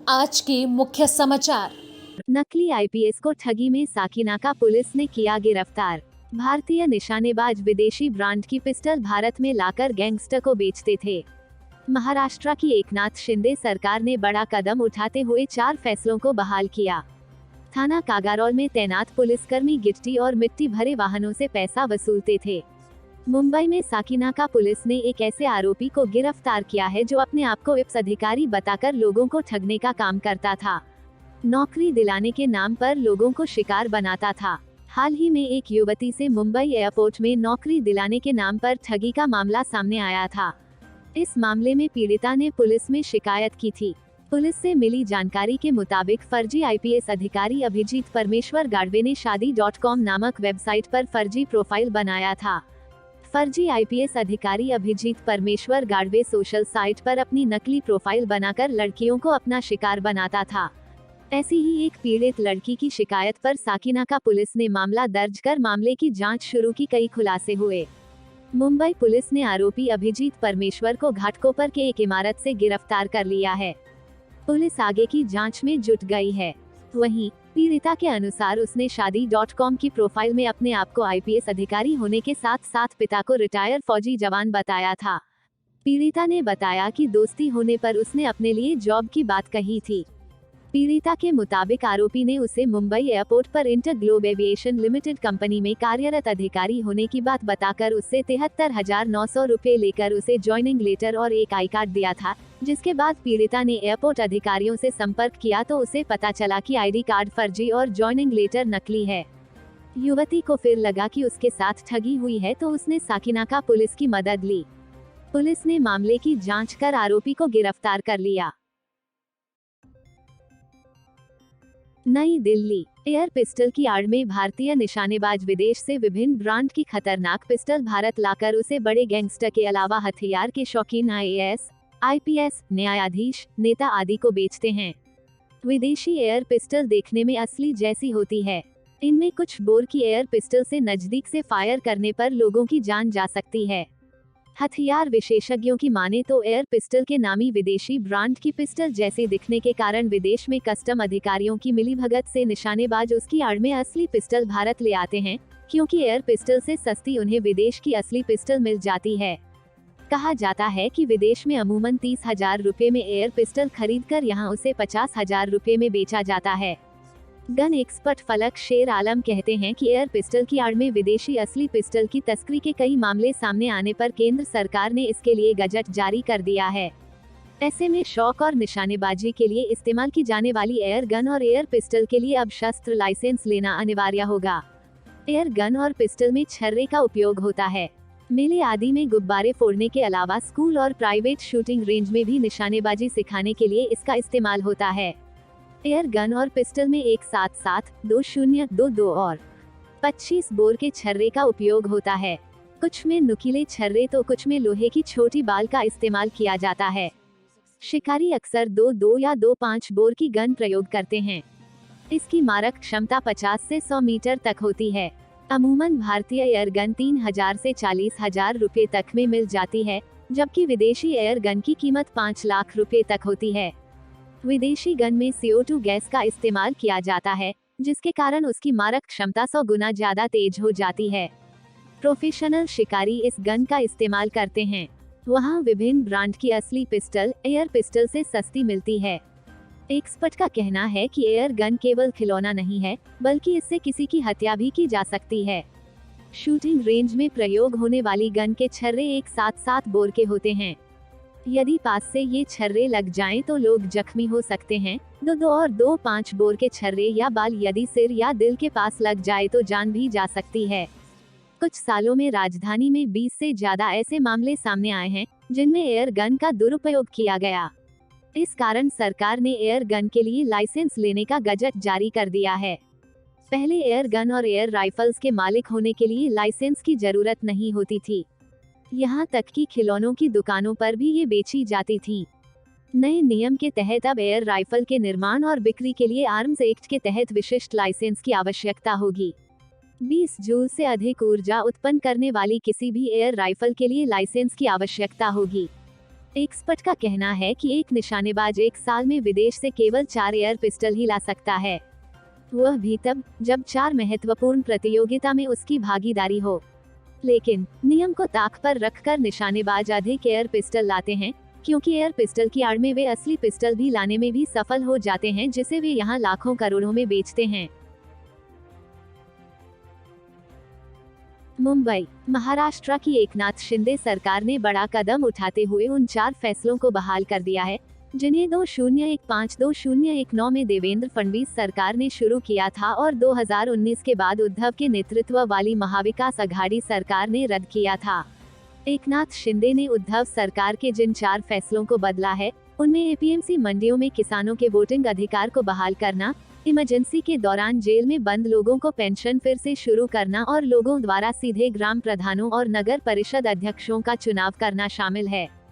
आज के मुख्य समाचार। नकली आईपीएस को ठगी में साकिनाका पुलिस ने किया गिरफ्तार। भारतीय निशानेबाज विदेशी ब्रांड की पिस्टल भारत में लाकर गैंगस्टर को बेचते थे। महाराष्ट्र की एकनाथ शिंदे सरकार ने बड़ा कदम उठाते हुए 4 फैसलों को बहाल किया। थाना कागारौल में तैनात पुलिसकर्मी गिट्टी और मिट्टी भरे वाहनों से पैसा वसूलते थे। मुंबई में साकिनाका पुलिस ने एक ऐसे आरोपी को गिरफ्तार किया है जो अपने आप को IPS अधिकारी बताकर लोगों को ठगने का काम करता था। नौकरी दिलाने के नाम पर लोगों को शिकार बनाता था। हाल ही में एक युवती से मुंबई एयरपोर्ट में नौकरी दिलाने के नाम पर ठगी का मामला सामने आया था। इस मामले में पीड़िता ने पुलिस में शिकायत की थी। पुलिस से मिली जानकारी के मुताबिक फर्जी आईपीएस अधिकारी अभिजीत परमेश्वर गाडवे ने शादी.com नामक वेबसाइट पर फर्जी प्रोफाइल बनाया था। फर्जी आईपीएस अधिकारी अभिजीत परमेश्वर गाडवे सोशल साइट पर अपनी नकली प्रोफाइल बनाकर लड़कियों को अपना शिकार बनाता था। ऐसी ही एक पीड़ित लड़की की शिकायत पर साकिनाका पुलिस ने मामला दर्ज कर मामले की जांच शुरू की। कई खुलासे हुए। मुंबई पुलिस ने आरोपी अभिजीत परमेश्वर को घाटकोपर के एक इमारत से गिरफ्तार कर लिया है। पुलिस आगे की जांच में जुट गई है। वहीं पीड़िता के अनुसार उसने शादी.com की प्रोफाइल में अपने आप को आईपीएस अधिकारी होने के साथ साथ पिता को रिटायर फौजी जवान बताया था। पीड़िता ने बताया कि दोस्ती होने पर उसने अपने लिए जॉब की बात कही थी। पीड़िता के मुताबिक आरोपी ने उसे मुंबई एयरपोर्ट पर inter globe aviation limited company में कार्यरत अधिकारी होने की बात बताकर उससे 73,900 रुपए लेकर उसे ज्वाइनिंग लेटर और एक आई कार्ड दिया था, जिसके बाद पीड़िता ने एयरपोर्ट अधिकारियों से संपर्क किया तो उसे पता चला कि आईडी कार्ड फर्जी और ज्वाइनिंग लेटर नकली है। युवती को फिर लगा कि उसके साथ ठगी हुई है तो उसने साकिनाका पुलिस की मदद ली। पुलिस ने मामले की जाँच कर आरोपी को गिरफ्तार कर लिया। नई दिल्ली। एयर पिस्टल की आड़ में भारतीय निशानेबाज विदेश से विभिन्न ब्रांड की खतरनाक पिस्टल भारत लाकर उसे बड़े गैंगस्टर के अलावा हथियार के शौकीन आईएएस, आईपीएस, न्यायाधीश, नेता आदि को बेचते हैं। विदेशी एयर पिस्टल देखने में असली जैसी होती है। इनमें कुछ बोर की एयर पिस्टल से नजदीक से फायर करने पर लोगों की जान जा सकती है। हथियार विशेषज्ञों की माने तो एयर पिस्टल के नामी विदेशी ब्रांड की पिस्टल जैसे दिखने के कारण विदेश में कस्टम अधिकारियों की मिलीभगत से निशानेबाज उसकी आड़ में असली पिस्टल भारत ले आते हैं, क्योंकि एयर पिस्टल से सस्ती उन्हें विदेश की असली पिस्टल मिल जाती है। कहा जाता है कि विदेश में अमूमन 30,000 रुपए में एयर पिस्टल खरीदकर यहाँ उसे 50,000 रुपए में बेचा जाता है। गन एक्सपर्ट फलक शेर आलम कहते हैं कि एयर पिस्टल की आड़ में विदेशी असली पिस्टल की तस्करी के कई मामले सामने आने पर केंद्र सरकार ने इसके लिए गजट जारी कर दिया है। ऐसे में शौक और निशानेबाजी के लिए इस्तेमाल की जाने वाली एयर गन और एयर पिस्टल के लिए अब शस्त्र लाइसेंस लेना अनिवार्य होगा। एयर गन और पिस्टल में छर्रे का उपयोग होता है। मेले आदि में गुब्बारे फोड़ने के अलावा स्कूल और प्राइवेट शूटिंग रेंज में भी निशानेबाजी सिखाने के लिए इसका इस्तेमाल होता है। एयर गन और पिस्टल में 177, 2022 और 25 बोर के छर्रे का उपयोग होता है। कुछ में नुकीले छर्रे तो कुछ में लोहे की छोटी बाल का इस्तेमाल किया जाता है। शिकारी अक्सर 22 या 25 बोर की गन प्रयोग करते हैं। इसकी मारक क्षमता 50 से 100 मीटर तक होती है। अमूमन भारतीय एयर गन 3,000 से 40,000 रुपए तक में मिल जाती है, जबकि विदेशी एयर गन की कीमत 5 लाख रुपए तक होती है। विदेशी गन में CO2 गैस का इस्तेमाल किया जाता है, जिसके कारण उसकी मारक क्षमता 100 गुना ज्यादा तेज हो जाती है। प्रोफेशनल शिकारी इस गन का इस्तेमाल करते हैं। वहाँ विभिन्न ब्रांड की असली पिस्टल एयर पिस्टल से सस्ती मिलती है। एक्सपर्ट का कहना है कि एयर गन केवल खिलौना नहीं है, बल्कि इससे किसी की हत्या भी की जा सकती है। शूटिंग रेंज में प्रयोग होने वाली गन के छर्रे 177 बोर के होते हैं। यदि पास से ये छर्रे लग जाएं तो लोग जख्मी हो सकते हैं। 2 और 2.5 बोर के छर्रे या बाल यदि सिर या दिल के पास लग जाए तो जान भी जा सकती है। कुछ सालों में राजधानी में 20 से ज्यादा ऐसे मामले सामने आए हैं जिनमें एयर गन का दुरुपयोग किया गया। इस कारण सरकार ने एयर गन के लिए लाइसेंस लेने का गजट जारी कर दिया है। पहले एयर गन और एयर राइफल्स के मालिक होने के लिए लाइसेंस की जरूरत नहीं होती थी। यहाँ तक कि खिलौनों की दुकानों पर भी ये बेची जाती थी। नए नियम के तहत अब एयर राइफल के निर्माण और बिक्री के लिए आर्म्स एक्ट के तहत विशिष्ट लाइसेंस की आवश्यकता होगी। 20 जूल से अधिक ऊर्जा उत्पन्न करने वाली किसी भी एयर राइफल के लिए लाइसेंस की आवश्यकता होगी। एक्सपर्ट का कहना है कि एक निशानेबाज एक साल में विदेश से केवल 4 एयर पिस्टल ही ला सकता है, वह भी तब जब 4 महत्वपूर्ण प्रतियोगिता में उसकी भागीदारी हो। लेकिन नियम को ताक पर रखकर निशानेबाज अधिक एयर पिस्टल लाते हैं, क्योंकि एयर पिस्टल की आड़ में वे असली पिस्टल भी लाने में भी सफल हो जाते हैं, जिसे वे यहाँ लाखों करोड़ों में बेचते हैं। मुंबई, महाराष्ट्र की एकनाथ शिंदे सरकार ने बड़ा कदम उठाते हुए उन 4 फैसलों को बहाल कर दिया है, जिन्हें 2015-2019 में देवेंद्र फडणवीस सरकार ने शुरू किया था और 2019 के बाद उद्धव के नेतृत्व वाली महाविकास अघाड़ी सरकार ने रद्द किया था। एकनाथ शिंदे ने उद्धव सरकार के जिन 4 फैसलों को बदला है, उनमें एपीएमसी मंडियों में किसानों के वोटिंग अधिकार को बहाल करना, इमरजेंसी के दौरान जेल में बंद लोगों को पेंशन फिर से शुरू करना और लोगों द्वारा सीधे ग्राम प्रधानों और नगर परिषद अध्यक्षों का चुनाव करना शामिल है।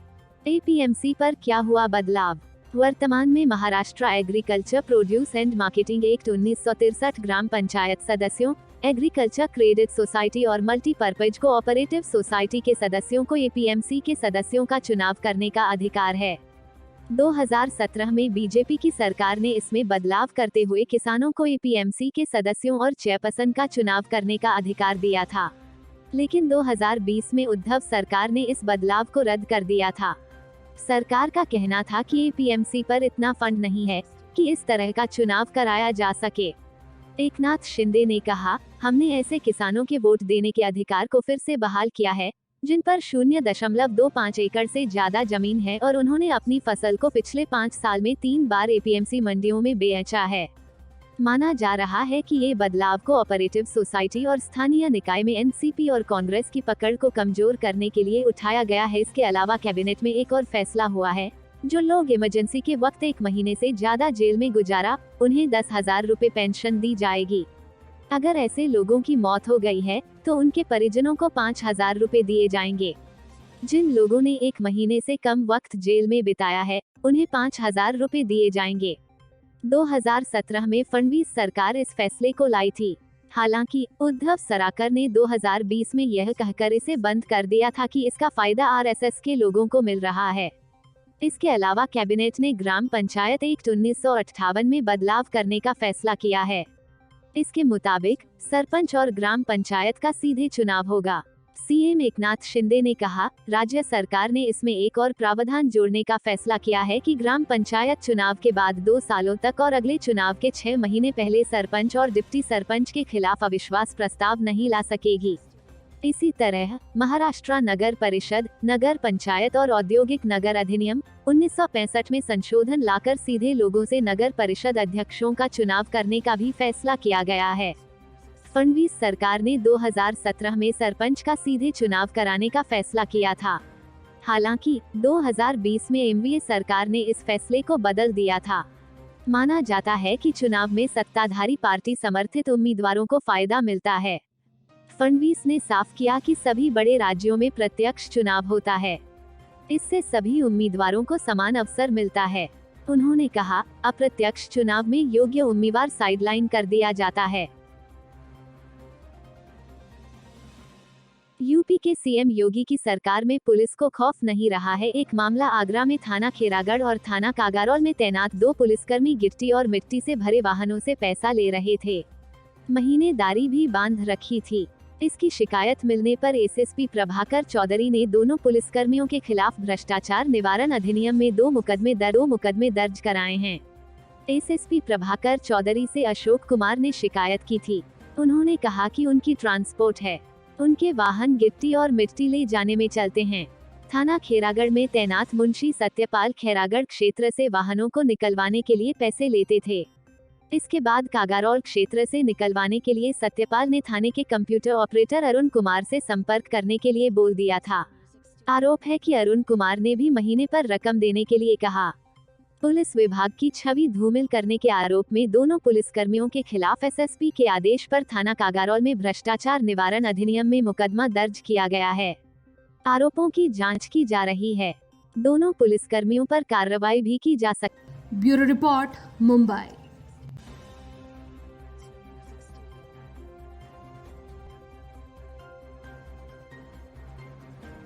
एपीएमसी पर क्या हुआ बदलाव? वर्तमान में Maharashtra agriculture produce and marketing act 1963 ग्राम पंचायत सदस्यों, एग्रीकल्चर क्रेडिट सोसाइटी और मल्टीपर्पज कोऑपरेटिव सोसाइटी के सदस्यों को एपीएमसी के सदस्यों का चुनाव करने का अधिकार है। 2017 में बीजेपी की सरकार ने इसमें बदलाव करते हुए किसानों को एपीएमसी के सदस्यों और चेयरपर्सन का चुनाव करने का अधिकार दिया था, लेकिन 2020 में उद्धव सरकार ने इस बदलाव को रद्द कर दिया था। सरकार का कहना था कि एपीएमसी पर इतना फंड नहीं है कि इस तरह का चुनाव कराया जा सके। एकनाथ शिंदे ने कहा, हमने ऐसे किसानों के वोट देने के अधिकार को फिर से बहाल किया है जिन पर 0.25 एकड़ से ज्यादा जमीन है और उन्होंने अपनी फसल को पिछले 5 साल में 3 बार एपीएमसी मंडियों में बेचा है। माना जा रहा है कि ये बदलाव कोऑपरेटिव सोसाइटी और स्थानीय निकाय में एनसीपी और कांग्रेस की पकड़ को कमजोर करने के लिए उठाया गया है। इसके अलावा कैबिनेट में एक और फैसला हुआ है, जो लोग इमरजेंसी के वक्त 1 महीने से ज्यादा जेल में गुजारा, उन्हें 10,000 रुपए पेंशन दी जाएगी। अगर ऐसे लोगों की मौत हो गई है तो उनके परिजनों को 5,000 रुपए दिए जाएंगे। जिन लोगों ने 1 महीने से कम वक्त जेल में बिताया है, उन्हें 5,000 रुपए दिए जाएंगे। 2017 में फडणवीस सरकार इस फैसले को लाई थी। हालांकि उद्धव सरकार ने 2020 में यह कहकर इसे बंद कर दिया था कि इसका फायदा आरएसएस के लोगों को मिल रहा है। इसके अलावा कैबिनेट ने ग्राम पंचायत एक्ट 1958 में बदलाव करने का फैसला किया है। इसके मुताबिक सरपंच और ग्राम पंचायत का सीधे चुनाव होगा। सीएम एकनाथ शिंदे ने कहा, राज्य सरकार ने इसमें एक और प्रावधान जोड़ने का फैसला किया है कि ग्राम पंचायत चुनाव के बाद 2 सालों तक और अगले चुनाव के 6 महीने पहले सरपंच और डिप्टी सरपंच के खिलाफ अविश्वास प्रस्ताव नहीं ला सकेगी। इसी तरह महाराष्ट्र नगर परिषद, नगर पंचायत और औद्योगिक नगर अधिनियम 1965 में संशोधन लाकर सीधे लोगों से नगर परिषद अध्यक्षों का चुनाव करने का भी फैसला किया गया है। फडणवीस सरकार ने 2017 में सरपंच का सीधे चुनाव कराने का फैसला किया था। हालांकि 2020 में एनडीए सरकार ने इस फैसले को बदल दिया था। माना जाता है कि चुनाव में सत्ताधारी पार्टी समर्थित उम्मीदवारों को फायदा मिलता है। फडणवीस ने साफ किया कि सभी बड़े राज्यों में प्रत्यक्ष चुनाव होता है, इससे सभी उम्मीदवारों को समान अवसर मिलता है। उन्होंने कहा, अप्रत्यक्ष चुनाव में योग्य उम्मीदवार साइडलाइन कर दिया जाता है। यूपी के सीएम योगी की सरकार में पुलिस को खौफ नहीं रहा है। एक मामला आगरा में थाना खेरागढ़ और थाना कागारौल में तैनात 2 पुलिसकर्मी गिट्टी और मिट्टी से भरे वाहनों से पैसा ले रहे थे। महीनेदारी भी बांध रखी थी। इसकी शिकायत मिलने पर एसएसपी प्रभाकर चौधरी ने दोनों पुलिसकर्मियों के खिलाफ भ्रष्टाचार निवारण अधिनियम में 2 मुकदमे दर्ज कराए हैं। एसएसपी प्रभाकर चौधरी से अशोक कुमार ने शिकायत की थी। उन्होंने कहा कि उनकी ट्रांसपोर्ट है, उनके वाहन गिट्टी और मिट्टी ले जाने में चलते हैं। थाना खेरागढ़ में तैनात मुंशी सत्यपाल खेरागढ़ क्षेत्र से वाहनों को निकलवाने के लिए पैसे लेते थे। इसके बाद कागारौल क्षेत्र से निकलवाने के लिए सत्यपाल ने थाने के कंप्यूटर ऑपरेटर अरुण कुमार से संपर्क करने के लिए बोल दिया था। आरोप है कि अरुण कुमार ने भी महीने पर रकम देने के लिए कहा। पुलिस विभाग की छवि धूमिल करने के आरोप में दोनों पुलिसकर्मियों के खिलाफ एसएसपी के आदेश पर थाना कागारौल में भ्रष्टाचार निवारण अधिनियम में मुकदमा दर्ज किया गया है। आरोपों की जांच की जा रही है। दोनों पुलिसकर्मियों पर कार्रवाई भी की जा सकती। Bureau report, Mumbai.